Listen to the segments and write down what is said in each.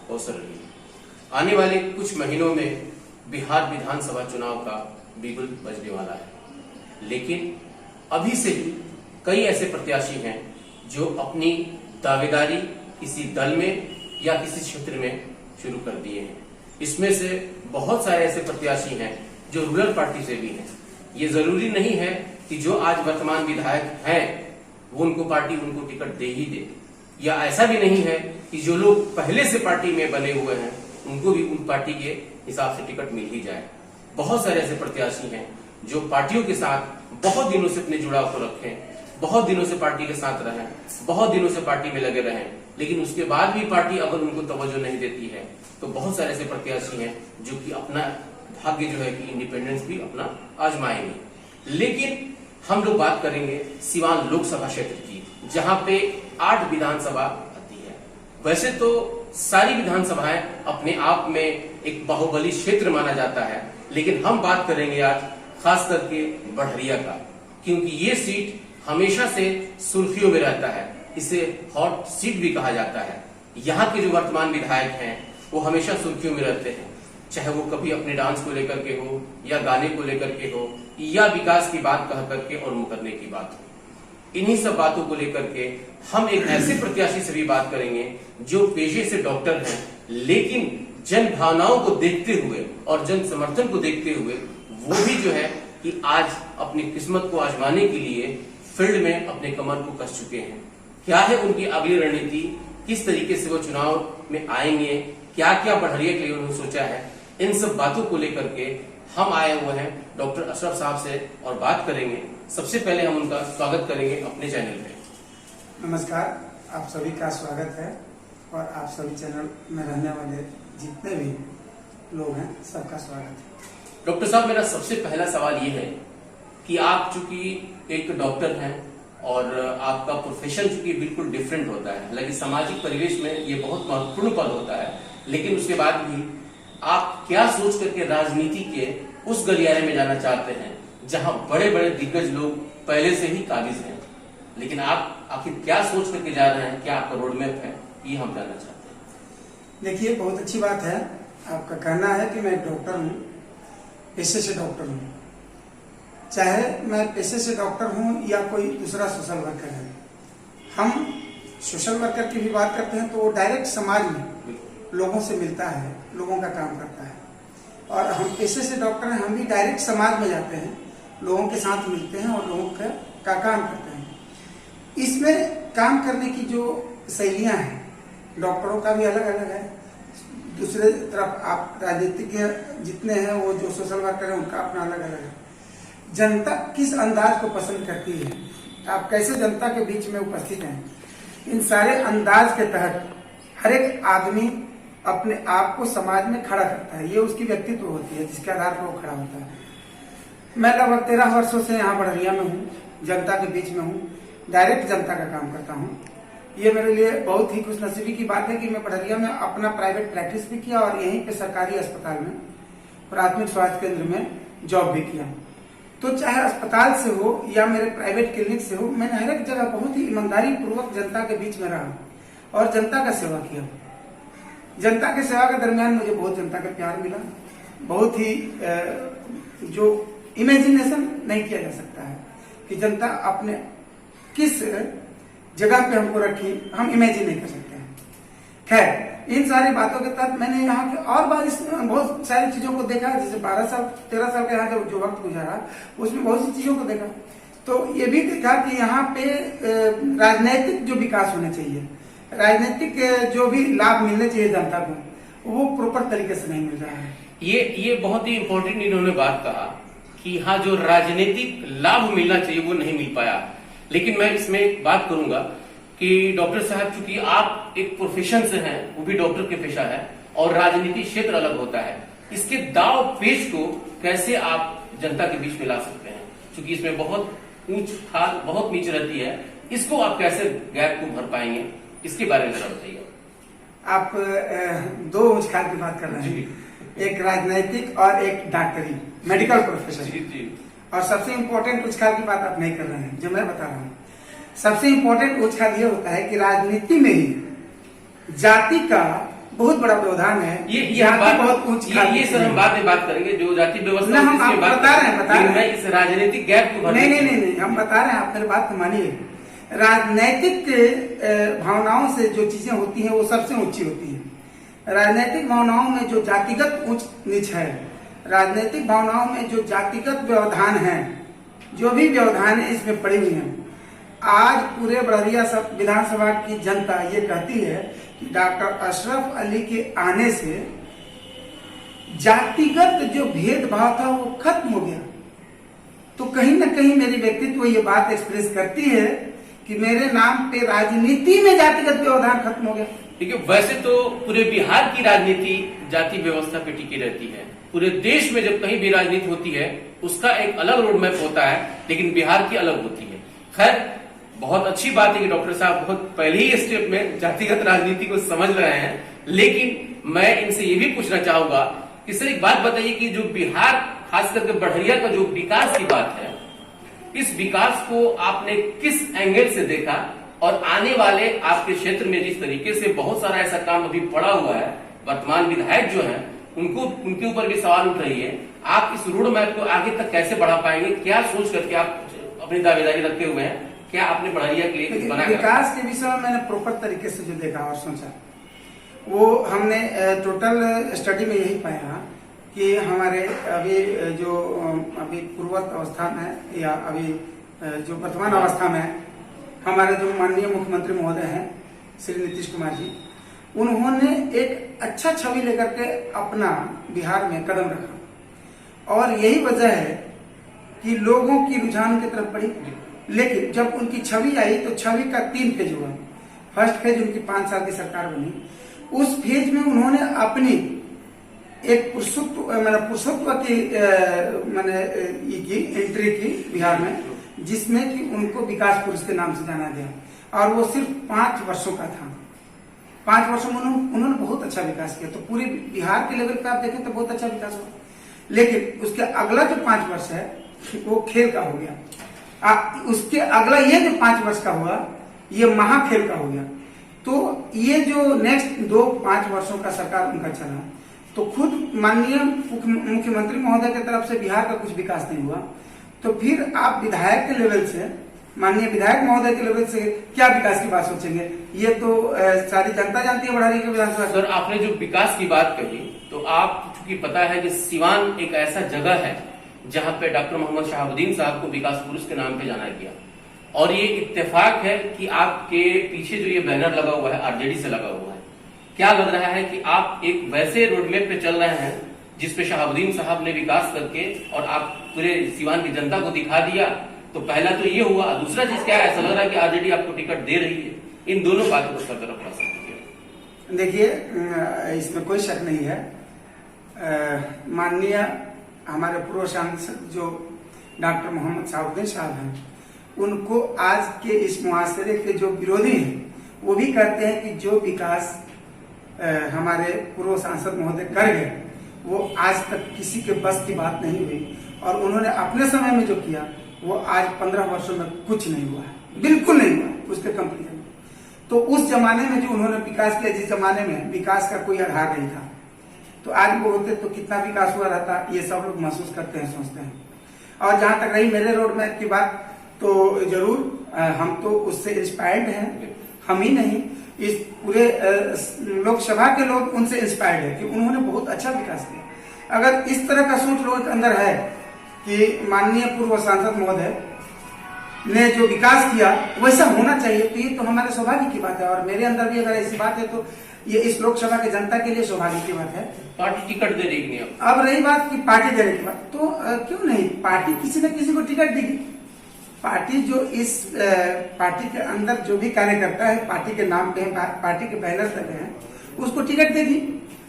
अवसर रही। आने वाले कुछ महीनों में बिहार विधानसभा चुनाव का बिगुल बजने वाला है, लेकिन अभी से ही कई ऐसे प्रत्याशी हैं जो अपनी दावेदारी किसी दल में या किसी क्षेत्र में शुरू कर दिए हैं। इसमें से बहुत सारे ऐसे प्रत्याशी हैं जो रूरल पार्टी से भी हैं। ये जरूरी नहीं है कि जो आज वर्तमान विधायक हैं वो उनको पार्टी उनको टिकट दे ही दे, या ऐसा भी नहीं है कि जो लोग पहले से पार्टी में बने हुए हैं उनको भी उन पार्टी के हिसाब से टिकट मिल ही जाए। बहुत सारे ऐसे प्रत्याशी हैं जो पार्टियों के साथ बहुत दिनों से अपने जुड़ाव को रखें, बहुत दिनों से पार्टी के साथ रहें, बहुत दिनों से पार्टी में लगे रहें, लेकिन उसके बाद भी पार्टी अगर उनको तवज्जो नहीं देती है तो बहुत सारे ऐसे प्रत्याशी हैं जो कि अपना भाग्य जो है कि इंडिपेंडेंस भी अपना आजमाएंगे। लेकिन हम लोग बात करेंगे सिवान लोकसभा क्षेत्र की, जहां पे 8 विधानसभा आती है। वैसे तो सारी विधानसभाएं अपने आप में एक बाहुबली क्षेत्र माना जाता है, लेकिन हम बात करेंगे आज खास करके बढ़रिया का, क्योंकि ये सीट हमेशा से सुर्खियों में रहता है। इसे हॉट सीट भी कहा जाता है। यहाँ के जो वर्तमान विधायक हैं वो हमेशा सुर्खियों में रहते हैं, चाहे वो कभी अपने डांस को लेकर के हो, या गाने को लेकर के हो, या विकास की बात कह करके और मुकरने की बात हो। इन्हीं सब बातों को लेकर के हम एक ऐसे प्रत्याशी से भी बात करेंगे जो पेशे से डॉक्टर हैं, लेकिन जन भावनाओं को देखते हुए और जन समर्थन को देखते हुए वो भी जो है कि आज अपनी किस्मत को आजमाने के लिए फील्ड में अपने कमर को कस चुके हैं। क्या है उनकी अगली रणनीति, किस तरीके से वो चुनाव में आएंगे, क्या क्या बढ़रिया के लिए उन्होंने सोचा है, इन सब बातों को लेकर के हम आए हुए हैं डॉक्टर अशरफ साहब से और बात करेंगे। सबसे पहले हम उनका स्वागत करेंगे अपने चैनल पे। नमस्कार, आप सभी का स्वागत है और आप सभी चैनल में रहने वाले जितने भी लोग हैं सबका स्वागत है। डॉक्टर साहब, मेरा सबसे पहला सवाल ये है कि आप चूंकि एक डॉक्टर हैं और आपका प्रोफेशन चूंकि बिल्कुल डिफरेंट होता है, हालांकि सामाजिक परिवेश में ये बहुत महत्वपूर्ण पद होता है, लेकिन उसके बाद भी आप क्या सोच करके राजनीति के उस गलियारे में जाना चाहते हैं जहां बड़े बड़े दिग्गज लोग पहले से ही काबिज हैं, लेकिन आप आखिर क्या सोच करके जा रहे हैं, क्या आपका रोड मैप है, ये हम जानना चाहते हैं। देखिए, बहुत अच्छी बात है आपका कहना है कि मैं डॉक्टर हूँ, पेशे से डॉक्टर हूँ। चाहे मैं पेशे से डॉक्टर हूँ या कोई दूसरा सोशल वर्कर है, हम सोशल वर्कर की भी बात करते हैं तो वो डायरेक्ट समाज में लोगों से मिलता है, लोगों का काम करता है। और हम पेशे से डॉक्टर हैं, हम भी डायरेक्ट समाज में जाते हैं, लोगों के साथ मिलते हैं और लोगों का काम करते हैं। इसमें काम करने की जो शैलियाँ हैं डॉक्टरों का भी अलग अलग है। दूसरे तरफ आप राजनीतिज्ञ जितने हैं वो जो सोशल वर्कर हैं उनका अपना अलग अलग है। जनता किस अंदाज को पसंद करती है, आप कैसे जनता के बीच में उपस्थित हैं, इन सारे अंदाज के तहत हर एक आदमी अपने आप को समाज में खड़ा करता है। ये उसकी व्यक्तित्व होती है जिसके आधार पर वो खड़ा होता है। मैं लगभग 13 वर्षों से यहाँ बढ़रिया में हूँ, जनता के बीच में हूँ, डायरेक्ट जनता का काम करता हूँ। ये मेरे लिए बहुत ही खुशनसीबी की बात है कि मैं बढ़रिया में अपना प्राइवेट प्रैक्टिस भी किया और यहीं पे सरकारी अस्पताल में प्राथमिक स्वास्थ्य केंद्र में जॉब भी किया। तो चाहे अस्पताल से हो या मेरे प्राइवेट क्लिनिक से हो, मैंने हर एक जगह बहुत ही ईमानदारी पूर्वक जनता के बीच में रहा और जनता का सेवा किया। जनता के सेवा के दरमियान मुझे बहुत जनता का प्यार मिला, बहुत ही जो इमेजिनेशन नहीं किया जा सकता है कि जनता अपने किस जगह पे हमको रखी, हम इमेजिन नहीं कर सकते हैं। खैर, इन सारी बातों के तहत मैंने यहाँ के और बहुत सारी चीजों को देखा। जैसे 12 साल 13 साल का यहाँ जो वक्त गुजारा उसमें बहुत सी चीजों को देखा। तो ये भी देखा कि यहाँ पे राजनीतिक जो विकास होना चाहिए, राजनीतिक जो भी लाभ मिलने चाहिए जनता को, वो प्रॉपर तरीके से नहीं मिल रहा है। ये बहुत ही इम्पोर्टेंट इन्होंने बात कहा कि यहाँ जो राजनीतिक लाभ मिलना चाहिए वो नहीं मिल पाया। लेकिन मैं इसमें एक बात करूंगा कि डॉक्टर साहब, चूंकि आप एक प्रोफेशन से हैं, वो भी डॉक्टर के पेशा है और राजनीति क्षेत्र अलग होता है, इसके दाव पेच को कैसे आप जनता के बीच में ला सकते हैं? क्योंकि इसमें बहुत ऊंच खाल बहुत नीच रहती है, इसको आप कैसे गैप को भर पाएंगे, इसके बारे में जरा बताइए। आप 2 ऊंच खाल की बात कर रहे हैं, एक राजनैतिक और एक डॉक्टरी मेडिकल प्रोफेशन। और सबसे इम्पोर्टेंट उच्च खाल की बात आप नहीं कर रहे हैं, जो मैं बता रहा हूँ। सबसे इम्पोर्टेंट उच्च खाल ये होता है कि राजनीति में ही जाति का बहुत बड़ा व्यवधान है। ये हम बात बहुत ऊंच ये सर हम बाद में बात करेंगे जो जाति व्यवस्था हम इसके बाद बता रहे हैं मैं इस राजनीतिक गैप को नहीं हम बता रहे हैं, आप मेरी बात को मानिए। राजनैतिक भावनाओं से जो चीजें होती हैं वो सबसे ऊंची होती है। राजनीतिक भावनाओं में जो जातिगत ऊंच नीच है, राजनीतिक भावनाओं में जो जातिगत व्यवधान है, जो भी व्यवधान है इसमें पड़ी हुई है। आज पूरे बड़हरिया विधानसभा की जनता ये कहती है कि डॉक्टर अशरफ अली के आने से जातिगत जो भेदभाव था वो खत्म हो गया। तो कहीं ना कहीं मेरी व्यक्तित्व ये बात एक्सप्रेस करती है कि मेरे नाम पे राजनीति में जातिगत व्यवधान खत्म हो गया। देखिए, वैसे तो पूरे बिहार की राजनीति जाति व्यवस्था पे टिकी रहती है। पूरे देश में जब कहीं भी राजनीति होती है उसका एक अलग रोड मैप होता है, लेकिन बिहार की अलग होती है। खैर, बहुत अच्छी बात है कि डॉक्टर साहब बहुत पहले ही स्टेप में जातिगत राजनीति को समझ रहे हैं। लेकिन मैं इनसे ये भी पूछना चाहूंगा कि सर एक बात बताइए कि जो बिहार खास करके बढ़िया का जो विकास की बात है, इस विकास को आपने किस एंगल से देखा, और आने वाले आपके क्षेत्र में जिस तरीके से बहुत सारा ऐसा काम अभी पड़ा हुआ है, वर्तमान विधायक जो है उनके ऊपर भी सवाल उठ रही है, आप इस रोड मैप को आगे तक कैसे बढ़ा पाएंगे? क्या सोच करके आप अपनी दावेदारी रखे हुए हैं? क्या आपने बढ़िया के लिए बना? विकास के विषय में मैंने प्रॉपर तरीके से जो देखा और सोचा, वो हमने टोटल स्टडी में यही पाया कि हमारे अभी पूर्वत अवस्था में या अभी जो वर्तमान अवस्था में हमारे जो माननीय मुख्यमंत्री महोदय हैं श्री नीतीश कुमार जी, उन्होंने एक अच्छा छवि लेकर के अपना बिहार में कदम रखा। और यही वजह है कि लोगों की रुझान की तरफ बढ़ी। लेकिन जब उनकी छवि आई तो छवि का 3 फेज हुआ। फर्स्ट फेज उनकी 5 साल की सरकार बनी। उस फेज में उन्होंने अपनी एक पुरुषत्व की एंट्री की बिहार में, जिसमें कि उनको विकास पुरुष के नाम से जाना गया। और वो सिर्फ 5 वर्षों का था। 5 वर्षों में उन्होंने बहुत अच्छा विकास किया। तो पूरे बिहार के लेवल पे आप देखें तो बहुत अच्छा विकास हुआ। लेकिन उसके अगला जो 5 वर्ष है वो खेल का हो गया। उसके अगला ये जो 5 वर्ष का हुआ ये महाखेल का हो गया। तो ये जो नेक्स्ट 2-5 वर्षों का सरकार उनका चला, तो खुद माननीय मुख्यमंत्री महोदय की तरफ से बिहार का कुछ विकास नहीं हुआ। तो फिर आप विधायक के लेवल से, माननीय विधायक महोदय के लेवल से क्या विकास की बात सोचेंगे? ये तो सारी जनता जानती है बढ़ारी के विधानसभा। सर, आपने जो विकास की बात कही, तो आप चूंकि पता है कि सिवान एक ऐसा जगह है जहां पे डॉक्टर मोहम्मद शहाबुद्दीन साहब को विकास पुरुष के नाम पे जाना गया। और ये इत्तेफाक है कि आपके पीछे जो ये बैनर लगा हुआ है आरजेडी से लगा हुआ है। क्या लग रहा है कि आप एक वैसे रोडमैप पे चल रहे हैं जिसपे शहाबुद्दीन साहब ने विकास करके और आप पूरे सिवान की जनता को दिखा दिया? तो पहला तो ये हुआ। दूसरा चीज क्या है, ऐसा लग रहा है कि आरजेडी आपको टिकट दे रही है। इन दोनों बातों को सर तरफ रख सकते। देखिए, इसमें कोई शक नहीं है। माननीय हमारे पूर्व सांसद जो डॉक्टर मोहम्मद शहाबुद्दीन साहब हैं, उनको आज के इस मुआशरे के जो विरोधी हैं वो भी कहते हैं कि जो विकास हमारे पूर्व सांसद महोदय कर गए वो आज तक किसी के बस की बात नहीं हुई। और उन्होंने अपने समय में जो किया वो आज 15 वर्षों में कुछ नहीं हुआ है, बिल्कुल नहीं हुआ उसके कंपेरिजन में। तो उस जमाने में जो उन्होंने विकास किया, जिस जमाने में विकास का कोई आधार नहीं था, तो आज वो होते तो कितना विकास हुआ रहता, ये सब लोग महसूस करते हैं, सोचते हैं। और जहां तक रही मेरे रोड मैप की बात, तो जरूर हम तो उससे इंस्पायर्ड हैं। हम ही नहीं, इस पूरे लोकसभा के लोग उनसे इंस्पायर्ड है कि उन्होंने बहुत अच्छा विकास किया। अगर इस तरह का सोच लोगों के अंदर है कि माननीय पूर्व सांसद महोदय ने जो विकास किया वैसा होना चाहिए, तो ये तो हमारे सौभाग्य की बात है। और मेरे अंदर भी अगर ऐसी बात है तो ये इस लोकसभा की जनता के लिए सौभाग्य की बात है। पार्टी टिकट दे देगी। अब रही बात की पार्टी देने की बात, तो क्यों नहीं, पार्टी किसी न किसी को टिकट देगी। पार्टी जो इस पार्टी के अंदर जो भी कार्यकर्ता है, पार्टी के नाम पे, पार्टी के बैनर लगे हैं, उसको टिकट देगी।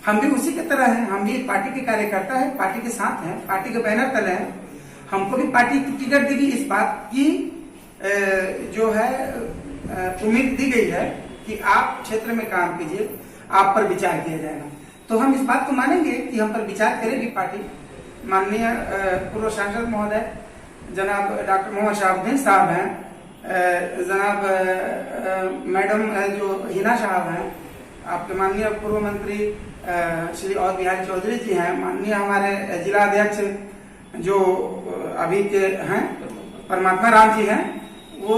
हम भी उसी की तरह हैं, हम भी पार्टी के कार्यकर्ता हैं, पार्टी के साथ हैं, पार्टी के बैनर तले हैं, हमको भी पार्टी टिकट देगी। इस बात की जो है उम्मीद दी गई है कि आप क्षेत्र में काम कीजिए, आप पर विचार किया जाएगा। तो हम इस बात को मानेंगे कि हम पर विचार करेगी पार्टी। माननीय पूर्व सांसद महोदय जनाब डॉक्टर मोहम्मद शहाबुद्दीन साहब हैं, जनाब मैडम जो हिना साहब हैं, आपके माननीय पूर्व मंत्री श्री और बिहारी चौधरी जी हैं, माननीय हमारे जिला अध्यक्ष जो अभी के हैं परमात्मा राम जी हैं, वो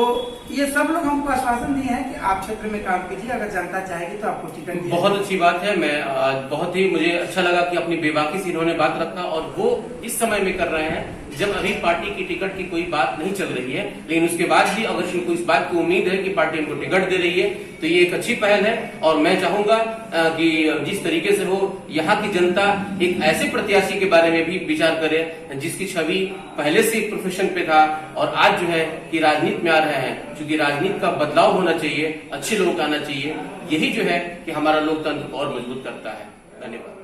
ये सब लोग हमको आश्वासन दिए हैं कि आप क्षेत्र में काम कीजिए, अगर जनता चाहेगी तो आपको टिकट दिया। बहुत अच्छी बात है। मैं बहुत ही मुझे अच्छा लगा कि अपनी बेबाकी से इन्होंने बात रखा, और वो इस समय में कर रहे हैं जब अभी पार्टी की टिकट की कोई बात नहीं चल रही है, लेकिन उसके बाद भी अगर इनको इस बात की उम्मीद है कि पार्टी इनको टिकट दे रही है तो ये एक अच्छी पहल है। और मैं चाहूंगा कि जिस तरीके से हो, यहाँ की जनता एक ऐसे प्रत्याशी के बारे में भी विचार करे जिसकी छवि पहले से एक प्रोफेशन पे था और आज जो है कि राजनीति में आ रहे हैं, क्योंकि राजनीति का बदलाव होना चाहिए, अच्छे लोग आना चाहिए। यही जो है कि हमारा लोकतंत्र को और मजबूत करता है। धन्यवाद।